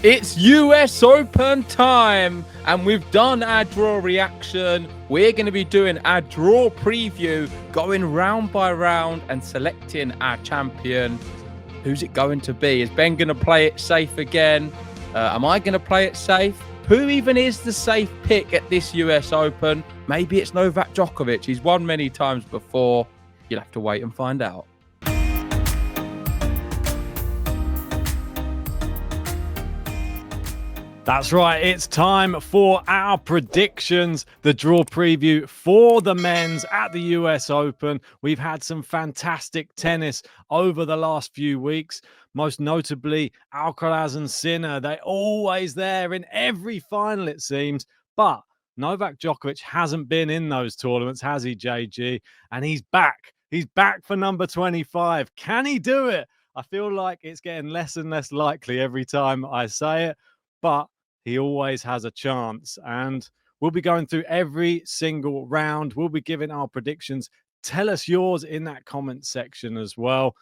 It's US Open time, and we've done our draw reaction. We're going to be doing our draw preview, going round by round and selecting our champion. Who's it going to be? Is Ben going to play it safe again? Am I going to play it safe? Who even is the safe pick at this US Open? Maybe it's Novak Djokovic. He's won many times before. You'll have to wait and find out. That's right. It's time for our predictions, the draw preview for the men's at the US Open. We've had some fantastic tennis over the last few weeks, most notably Alcaraz and Sinner. They're always there in every final, it seems. But Novak Djokovic hasn't been in those tournaments, has he, JG? And he's back. He's back for number 25. Can he do it? I feel like it's getting less and less likely every time I say it. But he always has a chance, and we'll be going through every single round. We'll be giving our predictions. Tell us yours in that comment section as well.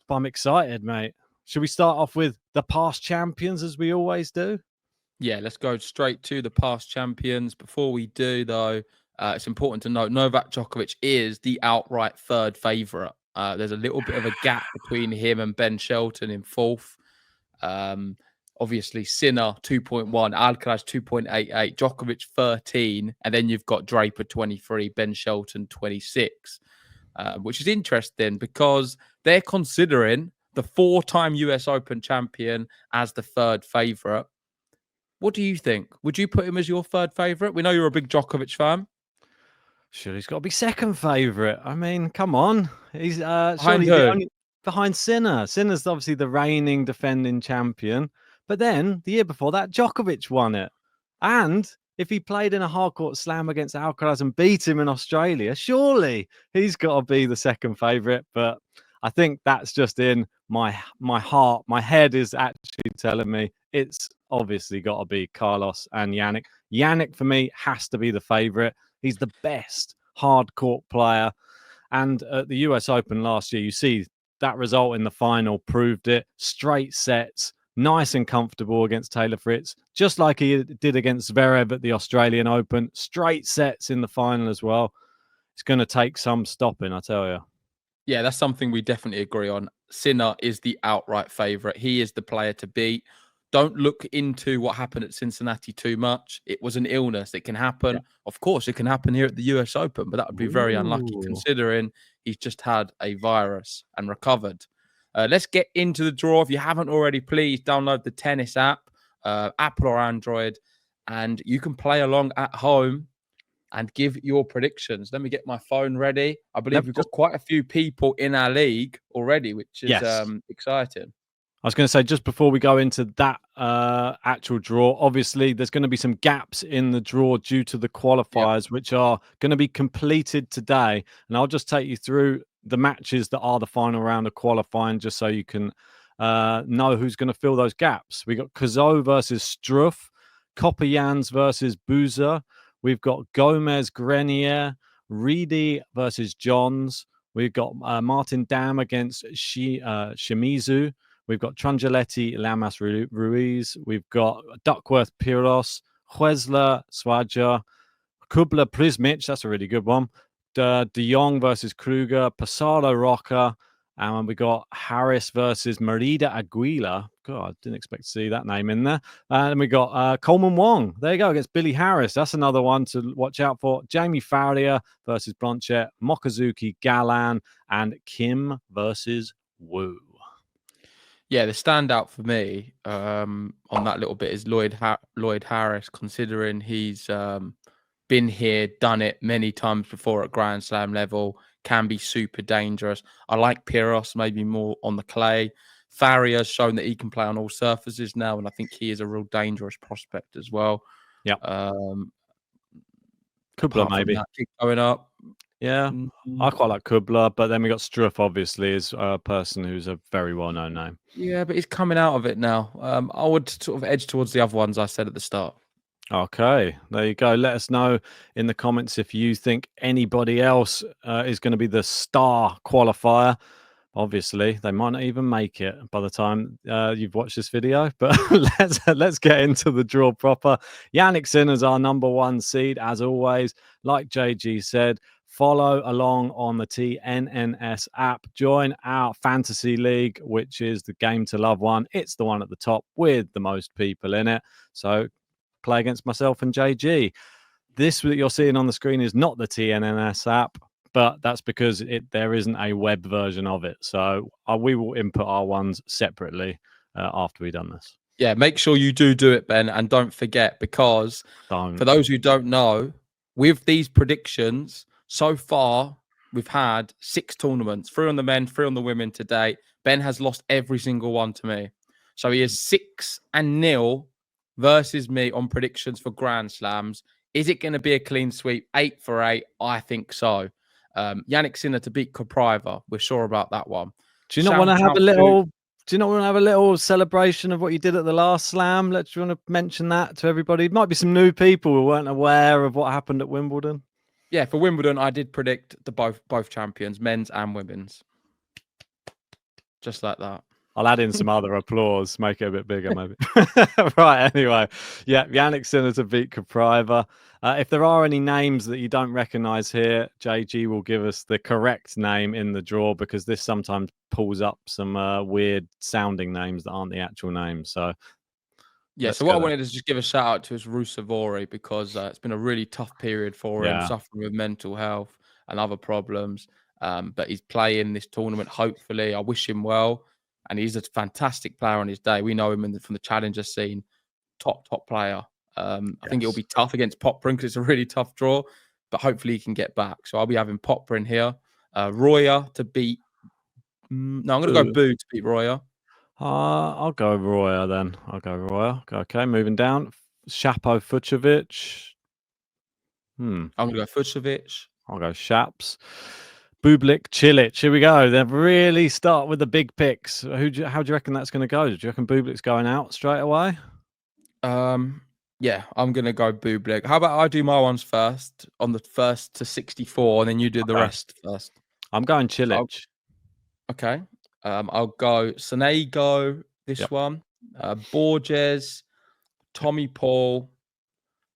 But I'm excited, mate. Should we start off with the past champions as we always do? Yeah, let's go straight to the past champions. Before we do, though, it's important to note Novak Djokovic is the outright third favourite. There's a little bit of a gap between him and Ben Shelton in fourth. Obviously, Sinner 2.1, Alcaraz 2.88, Djokovic 13, and then you've got Draper 23, Ben Shelton 26, which is interesting because they're considering the four-time US Open champion as the third favourite. What do you think? Would you put him as your third favourite? We know you're a big Djokovic fan. Sure, he's got to be second favourite. I mean, come on. He's behind Sinner. Sinner's obviously the reigning defending champion. But then, the year before that, Djokovic won it. And if he played in a hardcourt slam against Alcaraz and beat him in Australia, surely he's got to be the second favourite. But I think that's just in my heart. My head is actually telling me it's obviously got to be Carlos and Jannik. Jannik, for me, has to be the favourite. He's the best hardcourt player. And at the US Open last year, you see that result in the final proved it. Straight sets. Nice and comfortable against Taylor Fritz, just like he did against Zverev at the Australian Open. Straight sets in the final as well. It's going to take some stopping, I tell you. Yeah, that's something we definitely agree on. Sinner is the outright favourite. He is the player to beat. Don't look into what happened at Cincinnati too much. It was an illness. It can happen. Yeah. Of course, it can happen here at the US Open, but that would be very unlucky considering he's just had a virus and recovered. Let's get into the draw. If you haven't already, please download the tennis app, Apple or Android, and you can play along at home and give your predictions. Let me get my phone ready. I believe we've got quite a few people in our league already, which is exciting. I was going to say, just before we go into that actual draw, obviously there's going to be some gaps in the draw due to the qualifiers, which are going to be completed today. And I'll just take you through the matches that are the final round of qualifying, just so you can know who's going to fill those gaps. We got Cazot versus Struff, Copperjans versus Boozer. We've got Gomez Grenier, Reedy versus Johns. We've got Martin Dam against Shimizu. We've got Trungelliti, Lamas Ruiz. We've got Duckworth Piros, Huesler Swaja, Kubler Prismic. That's a really good one. De Jong versus Kruger, Passaro Roca, and we got Harris versus Merida Aguila. God, didn't expect to see that name in there. And we got Coleman Wong. There you go, against Billy Harris. That's another one to watch out for. Jamie Farrier versus Blanchett, Mokazuki Galan, and Kim versus Wu. Yeah, the standout for me on that little bit is Lloyd Harris, considering he's been here, done it many times before at Grand Slam level, can be super dangerous. I like Piros, maybe more on the clay. Farrier's shown that he can play on all surfaces now, and I think he is a real dangerous prospect as well. Yeah. Kubler, maybe. Keep going up. Yeah, I quite like Kubler, but then we got Struff, obviously, is a person who's a very well-known name. Yeah, but he's coming out of it now. I would sort of edge towards the other ones I said at the start. Okay, there you go. Let us know in the comments if you think anybody else is going to be the star qualifier. Obviously, they might not even make it by the time you've watched this video. But let's get into the draw proper. Jannik Sinner's our number 1 seed, as always. Like JG said, follow along on the TNNS app. Join our fantasy league, which is the Game to Love one. It's the one at the top with the most people in it. So play against myself and JG. This that you're seeing on the screen is not the TNNS app, but that's because there isn't a web version of it. So we will input our ones separately after we've done this. Yeah, make sure you do it, Ben, and don't forget, because for those who don't know, with these predictions, so far we've had 6 tournaments, 3 on the men, 3 on the women to date. Ben has lost every single one to me. So he is 6-0 versus me on predictions for Grand Slams. Is it going to be a clean sweep? 8 for 8? I think so. Jannik Sinner to beat Kopriva. We're sure about that one. Do you not want to have a little? Do you not want to have a little celebration of what you did at the last slam? Do you want to mention that to everybody? It might be some new people who weren't aware of what happened at Wimbledon. Yeah, for Wimbledon, I did predict the both champions, men's and women's. Just like that. I'll add in some other applause, make it a bit bigger, maybe. Right, anyway. Yeah, Jannik Sinner to beat Kopriva. If there are any names that you don't recognise here, JG will give us the correct name in the draw, because this sometimes pulls up some weird sounding names that aren't the actual names. So yeah, so what I wanted to just give a shout out to is Rusevori, because it's been a really tough period for him, suffering with mental health and other problems. But he's playing this tournament, hopefully. I wish him well. And he's a fantastic player on his day. We know him from the challenger scene. Top player. I think it'll be tough against Popperin because it's a really tough draw. But hopefully he can get back. So I'll be having Popperin here. Roya to beat... No, I'm going to go Boo to beat Roya. I'll go Roya then. I'll go Roya. Okay, moving down. Shapo Fucovic. I'm going to go Fucovic. I'll go Shaps. Bublik Cilic. Here we go. They really start with the big picks. How do you reckon that's going to go? Do you reckon Bublik's going out straight away? Yeah, I'm going to go Bublik. How about I do my ones first on the 1st to 64, and then you do the rest first? I'm going Cilic. Okay. I'll go Sonego, this one. Borges, Tommy Paul.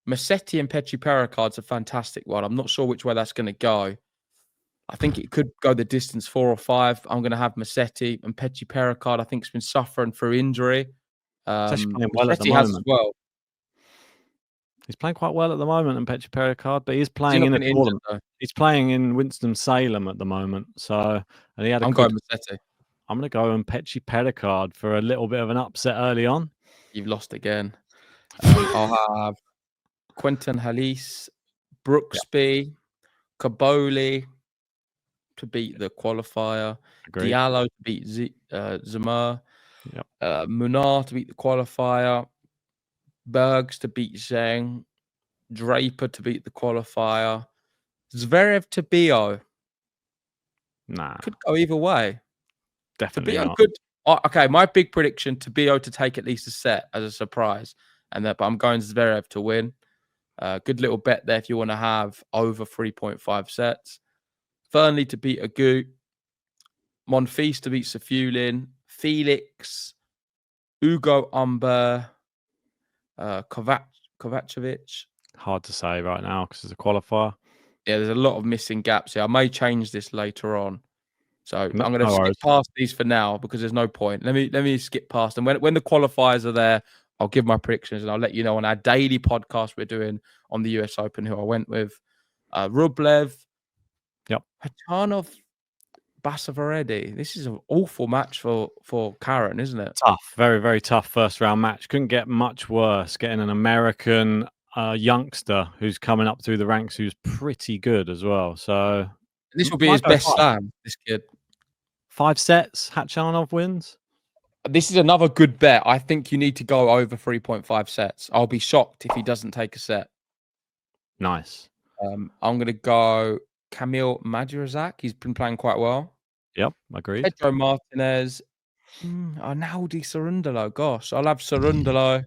Musetti and Petri Pericard's a fantastic one. I'm not sure which way that's going to go. I think it could go the distance 4 or 5. I'm going to have Musetti, and Petri Pericard, I think, has been suffering through injury. He's playing well at the moment. Has as well. He's playing quite well at the moment in Petri Pericard, but he's playing in a tournament. He's playing in Winston-Salem at the moment. So, and he had I'm going Musetti. I'm going to go on Petri Pericard for a little bit of an upset early on. You've lost again. I'll have Quentin Halys, Brooksby, Caboli to beat the qualifier. Agreed. Diallo to beat Zamir. Munar to beat the qualifier. Bergs to beat Zheng. Draper to beat the qualifier. Zverev to Bio. Nah. Could go either way. Definitely Tabio not. could. Okay, my big prediction, Tabio to take at least a set as a surprise. But I'm going Zverev to win. Good little bet there if you want to have over 3.5 sets. Fernley to beat Agut. Monfils to beat Safulin. Felix. Ugo Umber. Kovacevic. Hard to say right now because it's a qualifier. Yeah, there's a lot of missing gaps here. I may change this later on. So I'm going to skip past these for now because there's no point. Let me skip past them. When the qualifiers are there, I'll give my predictions and I'll let you know on our daily podcast we're doing on the US Open who I went with. Rublev. Yep. Hachanov, Basavaredi. This is an awful match for Karen, isn't it? Tough. Very, very tough first round match. Couldn't get much worse. Getting an American youngster who's coming up through the ranks who's pretty good as well. So this will be his best slam, this kid. 5 sets, Hachanov wins. This is another good bet. I think you need to go over 3.5 sets. I'll be shocked if he doesn't take a set. Nice. I'm going to go Kamil Madurazak. He's been playing quite well. Yep, agreed. Pedro Martinez. Arnaldi Cerundolo. Gosh, I'll have Cerundolo.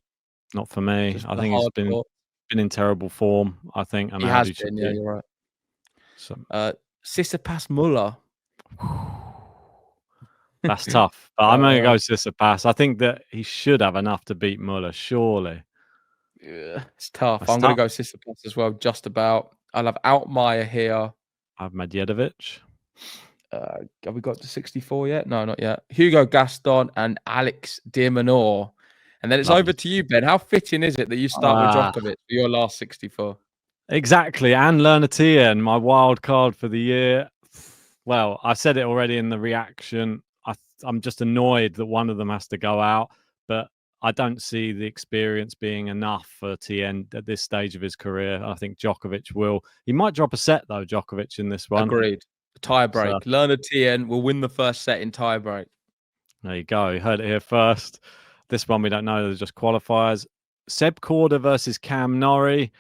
Not for me. I think he's been in terrible form, I think. He has been, yeah, you're right. So, Tsitsipas Muller. That's tough. But I'm going to go Tsitsipas. I think that he should have enough to beat Muller, surely. Yeah, it's tough. That's I'm going to tough. go Tsitsipas as well, just about. I'll have Altmaier here. I have Medvedev. Have we got to 64 yet? No, not yet. Hugo Gaston and Alex de Minaur. And then it's Lovely. over to you, Ben. How fitting is it that you start with Djokovic for your last 64? Exactly. And Lerner my wild card for the year. Well, I said it already in the reaction. I'm just annoyed that one of them has to go out, but I don't see the experience being enough for TN at this stage of his career. I think Djokovic will. He might drop a set though, Djokovic, in this one. Agreed. Tie break. So, Lerner TN will win the first set in tie break. there you go. You heard it here first. This one we don't know. There's just qualifiers. Seb Korda versus Cam Norrie.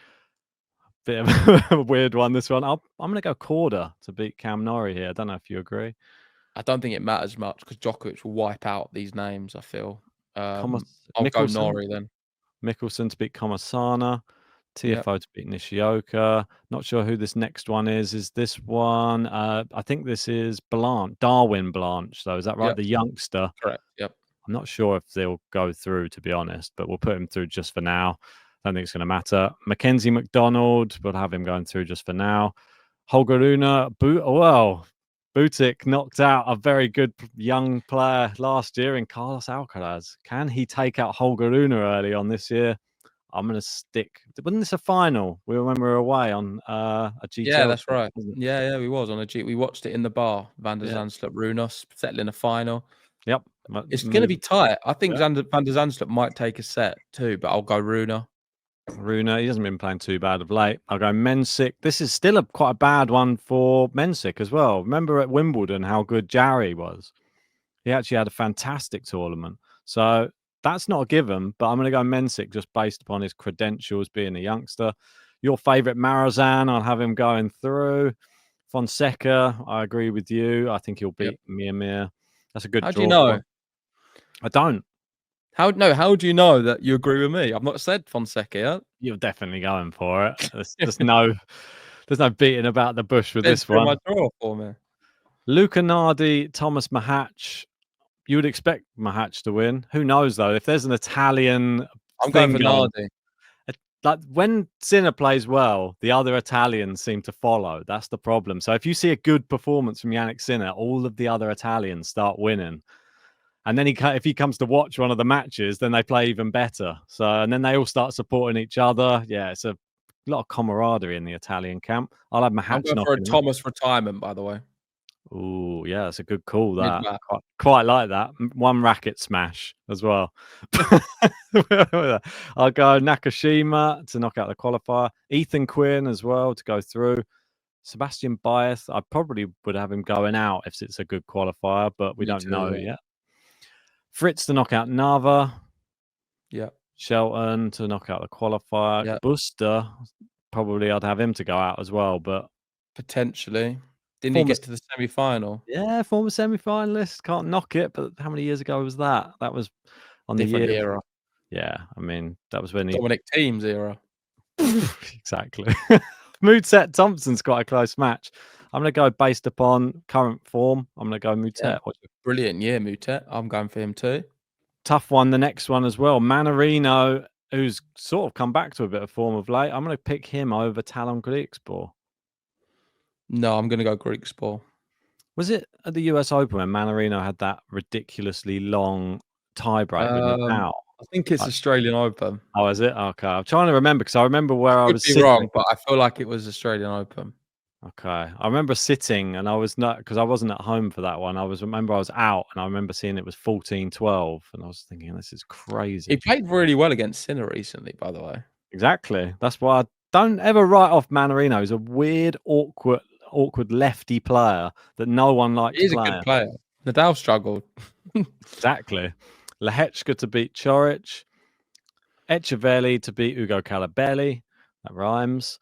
Bit of a weird one, this one. I'm going to go Korda to beat Cam Norrie here. I don't know if you agree. I don't think it matters much because Djokovic will wipe out these names, I feel. I'll go Norrie then. Mickelson to beat Komasana. TFO Yep. to beat Nishioka. Not sure who this next one is. Is this one? I think this is Darwin Blanche, though. Is that right? Yep. The youngster. Correct. Yep. I'm not sure if they'll go through, to be honest, but we'll put him through just for now. I don't think it's going to matter. Mackenzie McDonald, we'll have him going through just for now. Holger Rune, Butik knocked out a very good young player last year in Carlos Alcaraz. Can he take out Holger Rune early on this year? I'm going to stick. Wasn't this a final? When we were away on a GTL. Yeah, that's right. Yeah, we was on a G. We watched it in the bar. Van der Zandschulp, Runos settling a final. Yep. It's going to be tight. I think Van der Zandschulp might take a set too, but I'll go Rune. Rune, he hasn't been playing too bad of late. I'll go Mensik. This is still quite a bad one for Mensik as well. Remember at Wimbledon how good Jarry was? He actually had a fantastic tournament. So that's not a given, but I'm going to go Mensik just based upon his credentials being a youngster. Your favourite Marazan, I'll have him going through. Fonseca, I agree with you. I think he'll beat Mir. That's a good draw. How do you know? I don't. How do you know that you agree with me? I've not said Fonseca yet. You're definitely going for it. There's no beating about the bush with this one. My draw for me. Luca Nardi, Thomas Mahach. You would expect Mahach to win. Who knows though? If there's an Italian, I'm going for Nardi. Like when Sinner plays well, the other Italians seem to follow. That's the problem. So if you see a good performance from Jannik Sinner, all of the other Italians start winning. And then if he comes to watch one of the matches, then they play even better. So, and then they all start supporting each other. Yeah, it's a lot of camaraderie in the Italian camp. I'll have Mahach. I'm going for a Thomas retirement, by the way. Oh, yeah, that's a good call. That quite like that. One racket smash as well. I'll go Nakashima to knock out the qualifier. Ethan Quinn as well to go through. Sebastian Baez, I probably would have him going out if it's a good qualifier, but we don't know yet. Fritz to knock out Nava. Yeah. Shelton to knock out the qualifier. Yeah. Buster, probably I'd have him to go out as well, but potentially. Didn't he get to the semi-final? Yeah, former semi-finalist. Can't knock it, but how many years ago was that? That was on different the year. Era. Yeah, I mean, that was when Dominic Thiem's era. Exactly. Mootset Thompson's quite a close match. I'm going to go based upon current form. I'm going to go Mootset. Yeah, brilliant year, Mootset. I'm going for him too. Tough one, the next one as well. Manarino, who's sort of come back to a bit of form of late. I'm going to pick him over Talon Griekspoor. No, I'm going to go Griekspoor. Was it at the US Open when Manarino had that ridiculously long tiebreak with Nadal? I think it's Australian Open. Oh, is it? Okay. I'm trying to remember because I remember where I was sitting. Wrong, but I feel like it was Australian Open. Okay. I remember sitting and I was not, because I wasn't at home for that one. I was out and I remember seeing it was 14-12 and I was thinking, this is crazy. He played really well against Sinner recently, by the way. Exactly. That's why I don't ever write off Manarino. He's a weird, awkward lefty player that no one likes. He's a good player. Nadal struggled. Exactly. Lehechka to beat Chorich. Echeverri to beat Ugo Calabelli. That rhymes.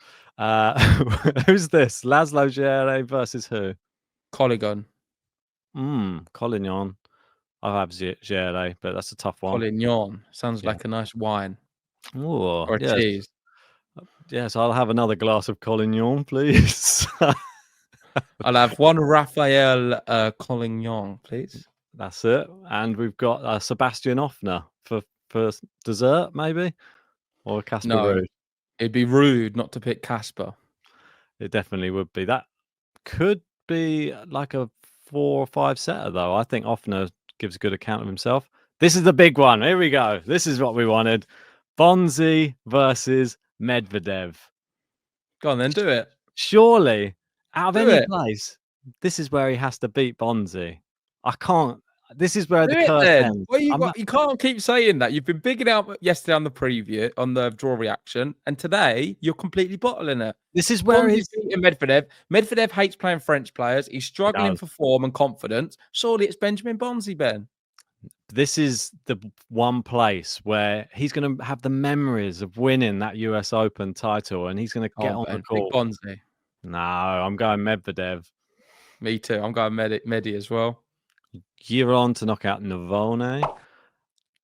Who's this? Laszlo Gere versus who? Colligan. Collignon. I have Gere, but that's a tough one. Collignon. Sounds like a nice wine. Ooh, or a cheese. Yes, I'll have another glass of Collignon, please. I'll have one Raphael Collignon, please. That's it. And we've got Sebastian Offner for dessert, maybe, or Casper No, Ruud. it'd be rude not to pick Casper. It definitely would be. That could be like a 4 or 5 setter, though. I think Offner gives a good account of himself. This is the big one. Here we go. This is what we wanted. Bonzi versus Medvedev. Go on then, do it. Surely, out of Do any it. place, this is where he has to beat Bonzi. I can't. This is where Do the it curse then. ends. Well, you can't keep saying that. You've been bigging out yesterday on the preview, on the draw reaction, and today you're completely bottling it. This is where Bonzi's beating Medvedev. Medvedev hates playing French players. He's struggling does. for form and confidence. Surely it's Benjamin Bonzi, Ben. This is the one place where he's going to have the memories of winning that US Open title, and he's going to get on the Ben, pick court. Bonzi. No, I'm going Medvedev. Me too. I'm going Medi as well. Year on to knock out Navone.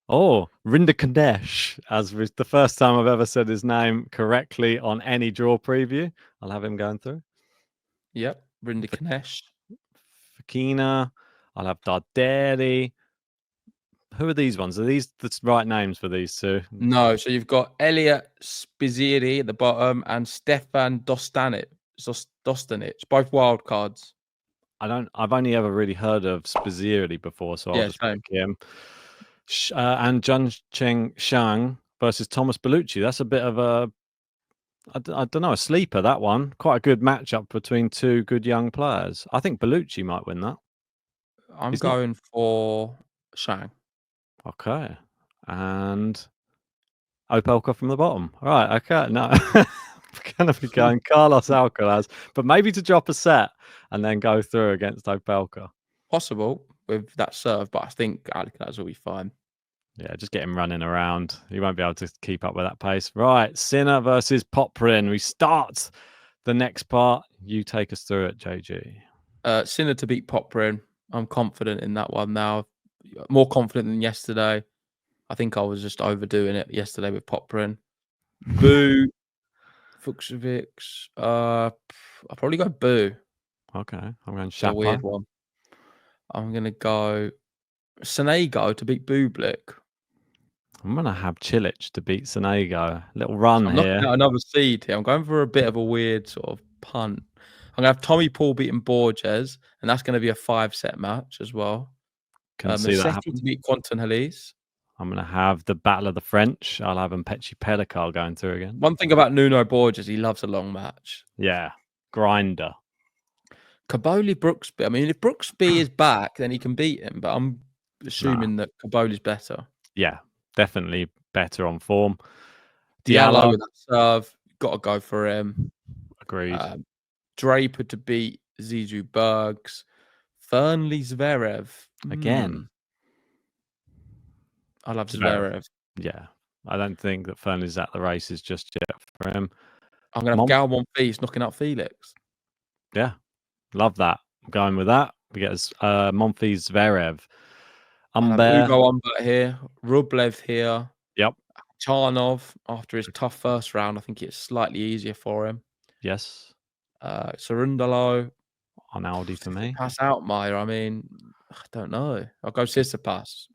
Oh, Rinderknecht, as was the first time I've ever said his name correctly on any draw preview. I'll have him going through. Yep, Rinderknecht. Fakina. I'll have Darderi. Who are these ones? Are these the right names for these two? No, so you've got Elliot Spizziri at the bottom and Stefan Dostanic, both wild cards. I've only ever really heard of Spizziri before, so I'll just same. pick him. And Jun Cheng Shang versus Thomas Bellucci. That's a bit of a, I don't know, a sleeper, that one. Quite a good matchup between two good young players. I think Bellucci might win that. I'm going for Shang. Okay. And Opelka from the bottom. All right, okay. No. We're going to be going Carlos Alcaraz, but maybe to drop a set and then go through against Opelka. Possible with that serve, but I think Alcaraz will be fine. Yeah, just get him running around. He won't be able to keep up with that pace. Right, Sinner versus Poprin. We start the next part. You take us through it, JG. Sinner to beat Poprin. I'm confident in that one now. More confident than yesterday. I think I was just overdoing it yesterday with Poprin. Boo. Fuchsovic. I'll probably go Boo. Okay, I'm going It's a weird one. I'm going to go Sonego to beat Bublik. I'm going to have Cilic to beat Sonego. Little run here. Another seed here. I'm going for a bit of a weird sort of punt. I'm going to have Tommy Paul beating Borges, and that's going to be a 5-set match as well. Can see that happen. To beat Quentin Halys. I'm going to have the Battle of the French. I'll have Mpechi Pedikal going through again. One thing about Nuno Borges, he loves a long match. Yeah, grinder. Kaboli Brooksby. I mean, if Brooksby is back, then he can beat him, but I'm assuming that Kaboli's better. Yeah, definitely better on form. Diallo with that serve, got to go for him. Agreed. Draper to beat Zizou Bergs. Fernley Zverev. Again. I love Zverev. Yeah. I don't think that Fernley's at the races just yet for him. I'm going to have Gal Monfils knocking out Felix. Yeah. Love that. I'm going with that. We get Monfils Zverev. Ugo Humbert here. Rublev here. Yep. Charnov, after his tough first round, I think it's slightly easier for him. Yes. Cerundolo. On Audi for me. Pass out, Meyer. I mean, I don't know. I'll go Tsitsipas.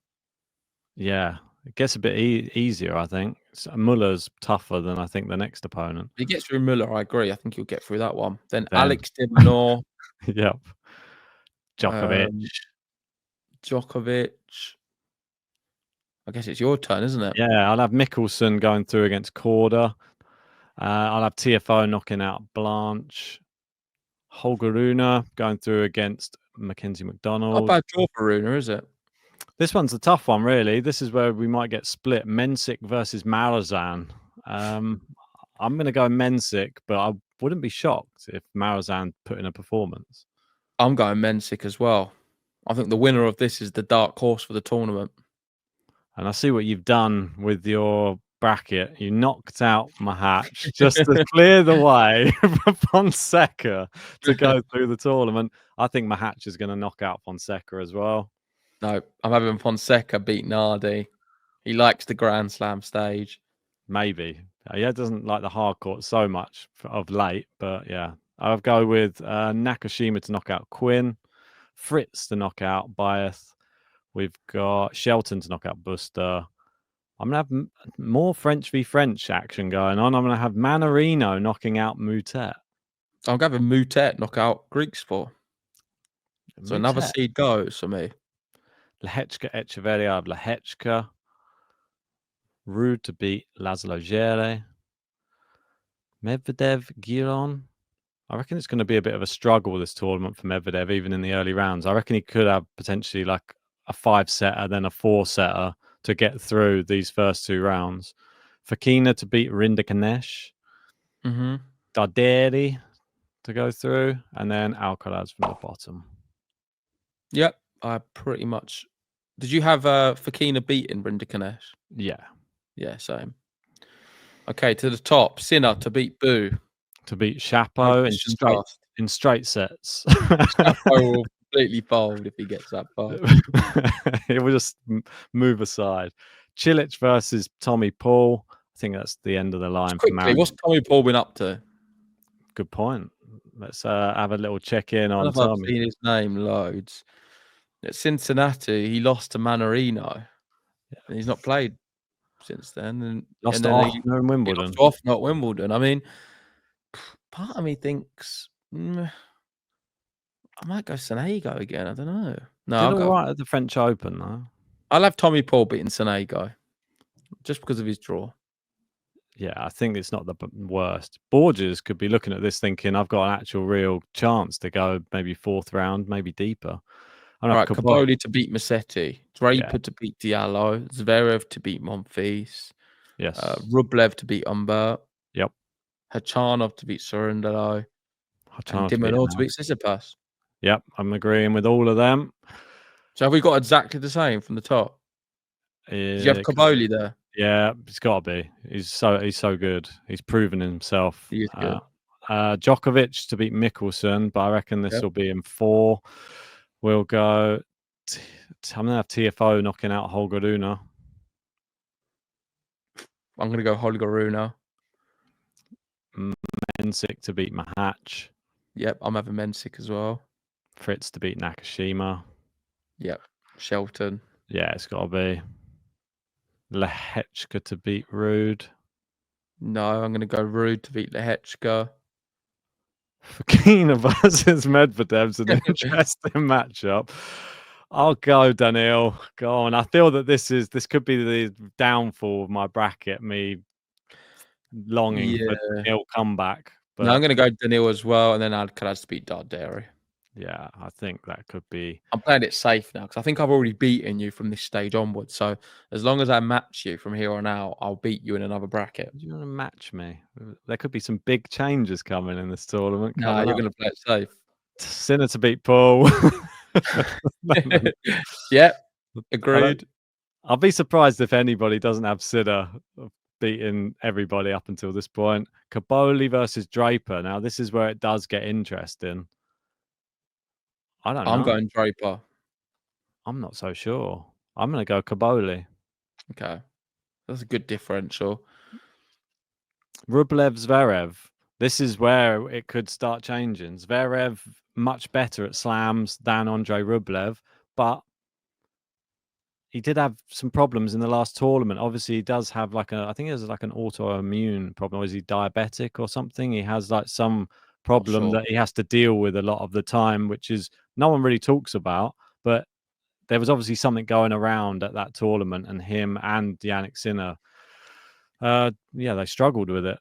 Yeah. It gets a bit easier, I think. Muller's tougher than I think the next opponent. If he gets through Muller, I agree. I think he'll get through that one. Then Alex de Minaur. Yep. Djokovic. I guess it's your turn, isn't it? Yeah, I'll have Mickelson going through against Korda. I'll have TFO knocking out Blanche. Holger Rune going through against Mackenzie McDonald. Not a bad draw for Rune, is it? This one's a tough one, really. This is where we might get split. Mensik versus Marazan. I'm going to go Mensik, but I wouldn't be shocked if Marazan put in a performance. I'm going Mensik as well. I think the winner of this is the dark horse for the tournament. And I see what you've done with your bracket. You knocked out Mahatch just to clear the way for Fonseca to go through the tournament. I think Mahatch is going to knock out Fonseca as well. No, I'm having Fonseca beat Nardi. He likes the Grand Slam stage. Maybe. He doesn't like the hard court so much of late, but yeah. I'll go with Nakashima to knock out Quinn, Fritz to knock out Baez, We've got Shelton to knock out Buster. I'm going to have more French v French action going on. I'm going to have Manarino knocking out Moutet. I'm going to have Moutet knock out Greek Sport. So another seed goes for me. Lehechka Echeverria, I have Lehechka. Rude to beat Laszlo Gere. Medvedev Giron. I reckon it's going to be a bit of a struggle this tournament for Medvedev, even in the early rounds. I reckon he could have potentially like a 5-setter, then a 4-setter to get through these first 2 rounds. Fokina to beat Rinderknecht. Darderi to go through, and then Alcaraz from the bottom. Yep, I pretty much. Did you have Fokina beating Rinderknecht? Yeah. Yeah, same. Okay, to the top, Sinner to beat Boo. To beat Chapo in straight sets. Chapo will completely fold if he gets that far. It will just move aside. Cilic versus Tommy Paul. I think that's the end of the line. Quickly, what's Tommy Paul been up to? Good point. Let's have a little check-in on Tommy. Tommy. I've seen his name loads. At Cincinnati, he lost to Manarino. And he's not played since then. And lost to Offner in Wimbledon. Lost to Offner at Wimbledon. I mean, part of me thinks I might go Sonego again. I don't know. No, I'll go right at the French Open though. I'll have Tommy Paul beating Sonego just because of his draw. Yeah, I think it's not the worst. Borges could be looking at this thinking, I've got an actual real chance to go maybe 4th round, maybe deeper. Right, Caboli to beat Musetti, Draper to beat Diallo, Zverev to beat Monfils, yes, Rublev to beat Humbert, yep, Hachanov to beat Sorundalo, and Dimonor to beat Tsitsipas. Yep, I'm agreeing with all of them. So have we got exactly the same from the top? Do you have Caboli there? Yeah, it's got to be. He's so good. He's proven himself. He is good. Djokovic to beat Mickelson, but I reckon this will be in 4. We'll go. I'm gonna have TFO knocking out Holger Rune. I'm gonna go Holger Rune. Mensik to beat Mahach. Yep, I'm having Mensik as well. Fritz to beat Nakashima. Yep, Shelton. Yeah, it's got to be. Lehechka to beat Rude. No, I'm going to go Rude to beat Lehechka. Fokina versus Medvedev's an interesting matchup. I'll go Daniil. Go on. I feel that this could be the downfall of my bracket. Me longing for Daniil comeback. But no, I'm going to go Daniil as well, and then Alcaraz to beat Darderi. Yeah, I think that could be. I'm playing it safe now because I think I've already beaten you from this stage onwards. So as long as I match you from here on out, I'll beat you in another bracket. Do you want to match me? There could be some big changes coming in this tournament. No, you're going to play it safe. Sinner to beat Paul. Yeah, agreed. I'll be surprised if anybody doesn't have Sinner beating everybody up until this point. Caboli versus Draper. Now, this is where it does get interesting. I don't know. I'm going Draper. I'm not so sure. I'm going to go Caboli. Okay. That's a good differential. Rublev, Zverev. This is where it could start changing. Zverev much better at slams than Andrei Rublev, but he did have some problems in the last tournament. Obviously, he does have I think he has like an autoimmune problem. Or is he diabetic or something? He has like some problem that he has to deal with a lot of the time, which is no one really talks about. But there was obviously something going around at that tournament, and him and Jannik Sinner, they struggled with it.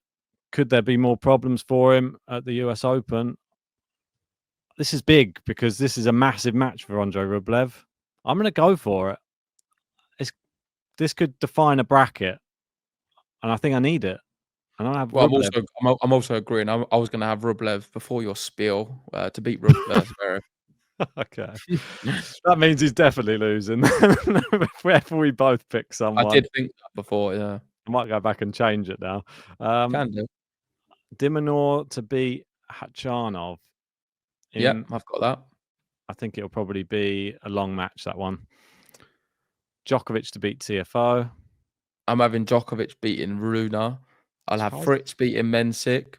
Could there be more problems for him at the US Open? This is big because this is a massive match for Andrei Rublev. I'm going to go for it. This could define a bracket, and I think I need it. And I have. Well, I'm also agreeing. I was going to have Rublev before your spiel to beat Rublev. Okay, that means he's definitely losing. Wherever we both pick someone, I did think that before. Yeah, I might go back and change it now. Can do. Dimonor to beat Hachanov. Yeah, I've got that. I think it'll probably be a long match, that one. Djokovic to beat TFO. I'm having Djokovic beating Rune. I'll have Fritz beating Mensik.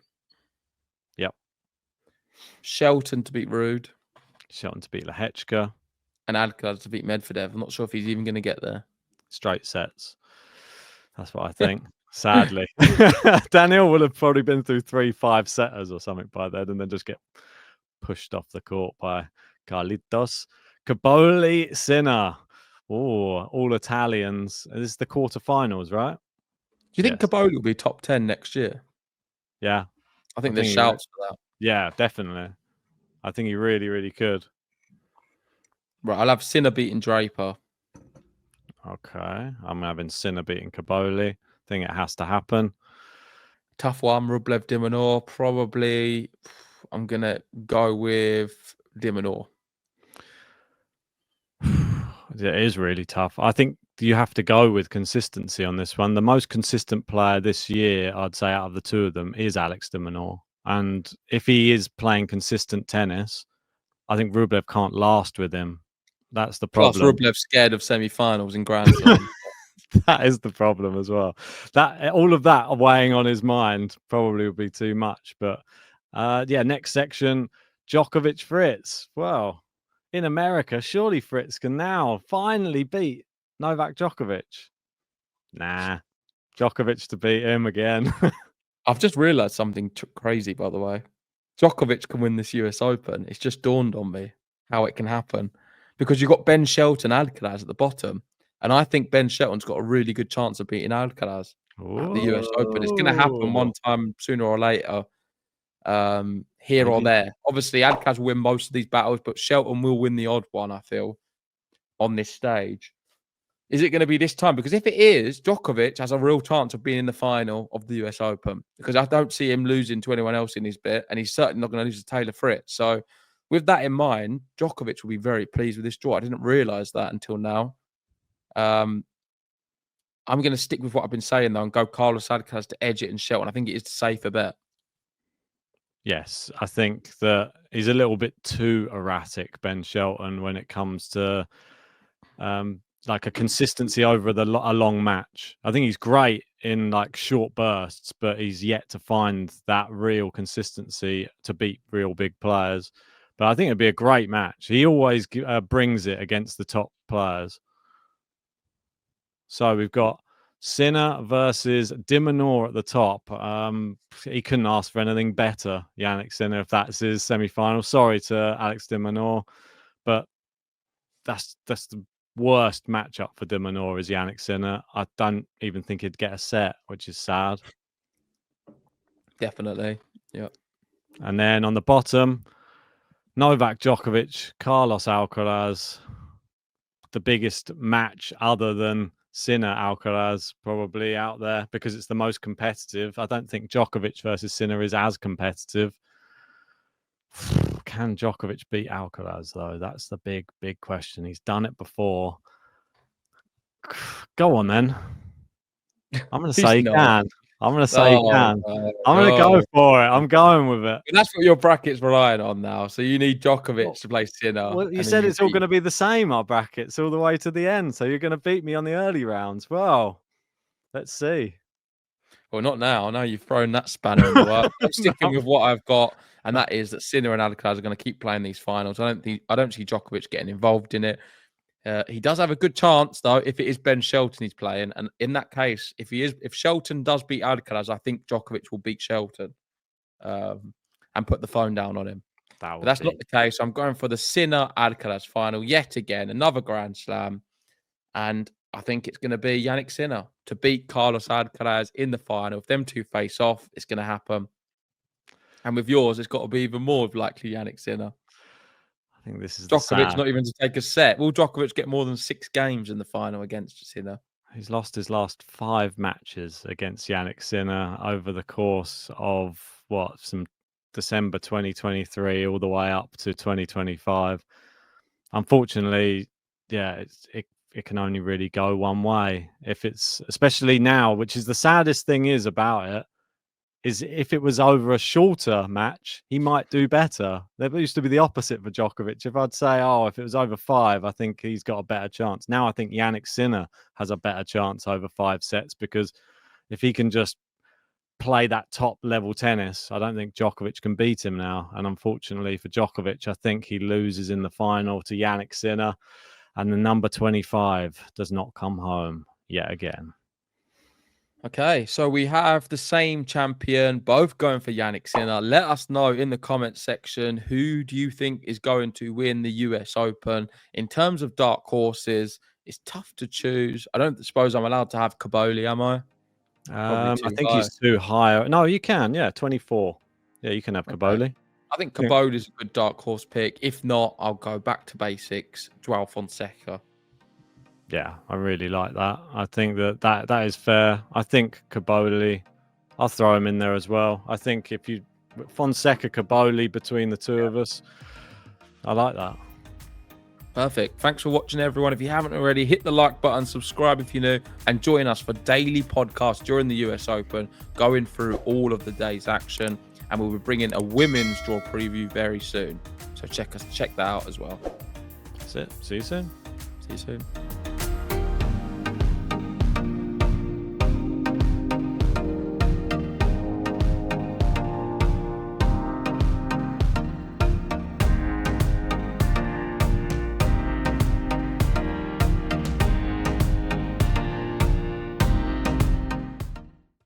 Yep. Shelton to beat Rude. Shelton to beat Lehechka. and Alcaraz to beat Medvedev. I'm not sure if he's even going to get there. Straight sets. That's what I think. Sadly, Daniel will have probably been through 3-5 setters or something by then, and then just get pushed off the court by Carlitos. Caboli Sinner. Oh, all Italians. This is the quarterfinals, right? Do you think Caboli will be top 10 next year? Yeah. I think there's shouts for that. Yeah, definitely. I think he really, really could. Right, I'll have Sinner beating Draper. Okay. I'm having Sinner beating Caboli. I think it has to happen. Tough one, Rublev de Minaur. Probably, I'm going to go with de Minaur. It is really tough. I think you have to go with consistency on this one. The most consistent player this year, I'd say, out of the two of them is Alex de Minaur. And if he is playing consistent tennis, I think Rublev can't last with him. That's the problem. Plus, Rublev's scared of semi-finals in Grand Slam. That is the problem as well. That all of that weighing on his mind probably would be too much. But next section, Djokovic Fritz. Well, in America, surely Fritz can now finally beat Novak Djokovic. Nah, Djokovic to beat him again. I've just realised something crazy, by the way. Djokovic can win this US Open. It's just dawned on me how it can happen. Because you've got Ben Shelton, Alcaraz at the bottom. And I think Ben Shelton's got a really good chance of beating Alcaraz at the US Open. It's going to happen one time sooner or later, here or there. Obviously, Alcaraz will win most of these battles, but Shelton will win the odd one, I feel, on this stage. Is it going to be this time? Because if it is, Djokovic has a real chance of being in the final of the US Open. Because I don't see him losing to anyone else in his bit, and he's certainly not going to lose to Taylor Fritz. So, with that in mind, Djokovic will be very pleased with this draw. I didn't realise that until now. I'm going to stick with what I've been saying, though, and go Carlos Alcaraz to edge it and Shelton. I think it is the safer bet. Yes, I think that he's a little bit too erratic, Ben Shelton, when it comes to like a consistency over a long match. I think he's great in like short bursts, but he's yet to find that real consistency to beat real big players. But I think it'd be a great match. He always brings it against the top players. So we've got Sinner versus de Minaur at the top. He couldn't ask for anything better, Jannik Sinner, if that's his semi-final. Sorry to Alex de Minaur, but that's the worst matchup for de Minaur is Jannik Sinner. I don't even think he'd get a set, which is sad. Definitely, yeah. And then on the bottom, Novak Djokovic, Carlos Alcaraz, the biggest match other than Sinner Alcaraz probably out there because it's the most competitive. I don't think Djokovic versus Sinner is as competitive. Can Djokovic beat Alcaraz though? That's the big question. He's done it before. Go on then. I'm going to say he can. I'm going to say he can. I'm going to go for it. I'm going with it. But that's what your bracket's relying on now. So you need Djokovic to play Sinner. Well, you said it's all going to be the same, our brackets, all the way to the end. So you're going to beat me on the early rounds. Well, let's see. Well, not now. Now you've thrown that spanner in the works. I'm sticking with what I've got, and that is that Sinner and Alcaraz are going to keep playing these finals. I don't see Djokovic getting involved in it. He does have a good chance, though, if it is Ben Shelton he's playing. And in that case, if Shelton does beat Alcaraz, I think Djokovic will beat Shelton and put the phone down on him. But that's not the case. I'm going for the Sinner Alcaraz final yet again, another Grand Slam. And I think it's going to be Jannik Sinner to beat Carlos Alcaraz in the final. If them two face off, it's going to happen. And with yours, it's got to be even more likely Jannik Sinner. I think this is Djokovic not even to take a set. Will Djokovic get more than 6 games in the final against Sinner? He's lost his last 5 matches against Jannik Sinner over the course of from December 2023 all the way up to 2025. Unfortunately, it can only really go one way. If it's especially now, which is the saddest thing is about it, is if it was over a shorter match, he might do better. There used to be the opposite for Djokovic. If I'd say, if it was over 5, I think he's got a better chance. Now I think Jannik Sinner has a better chance over 5 sets because if he can just play that top level tennis. I don't think Djokovic can beat him now. And unfortunately for Djokovic, I think he loses in the final to Jannik Sinner. And the number 25 does not come home yet again. Okay, so we have the same champion, both going for Jannik Sinner. Let us know in the comments section, who do you think is going to win the US Open? In terms of dark horses, it's tough to choose. I don't suppose I'm allowed to have Caboli, am I? I think high. he's too high. No, you can. Yeah, 24. Yeah, you can have Caboli. Okay. I think Caboli is a good dark horse pick. If not, I'll go back to basics. Joao Fonseca. Yeah, I really like that. I think that is fair. I think Caboli, I'll throw him in there as well. I think if you Fonseca, Caboli between the two of us, I like that. Perfect. Thanks for watching, everyone. If you haven't already, hit the like button, subscribe if you're new, and join us for daily podcasts during the US Open, going through all of the day's action. And we'll be bringing a women's draw preview very soon. So check that out as well. That's it. See you soon. See you soon.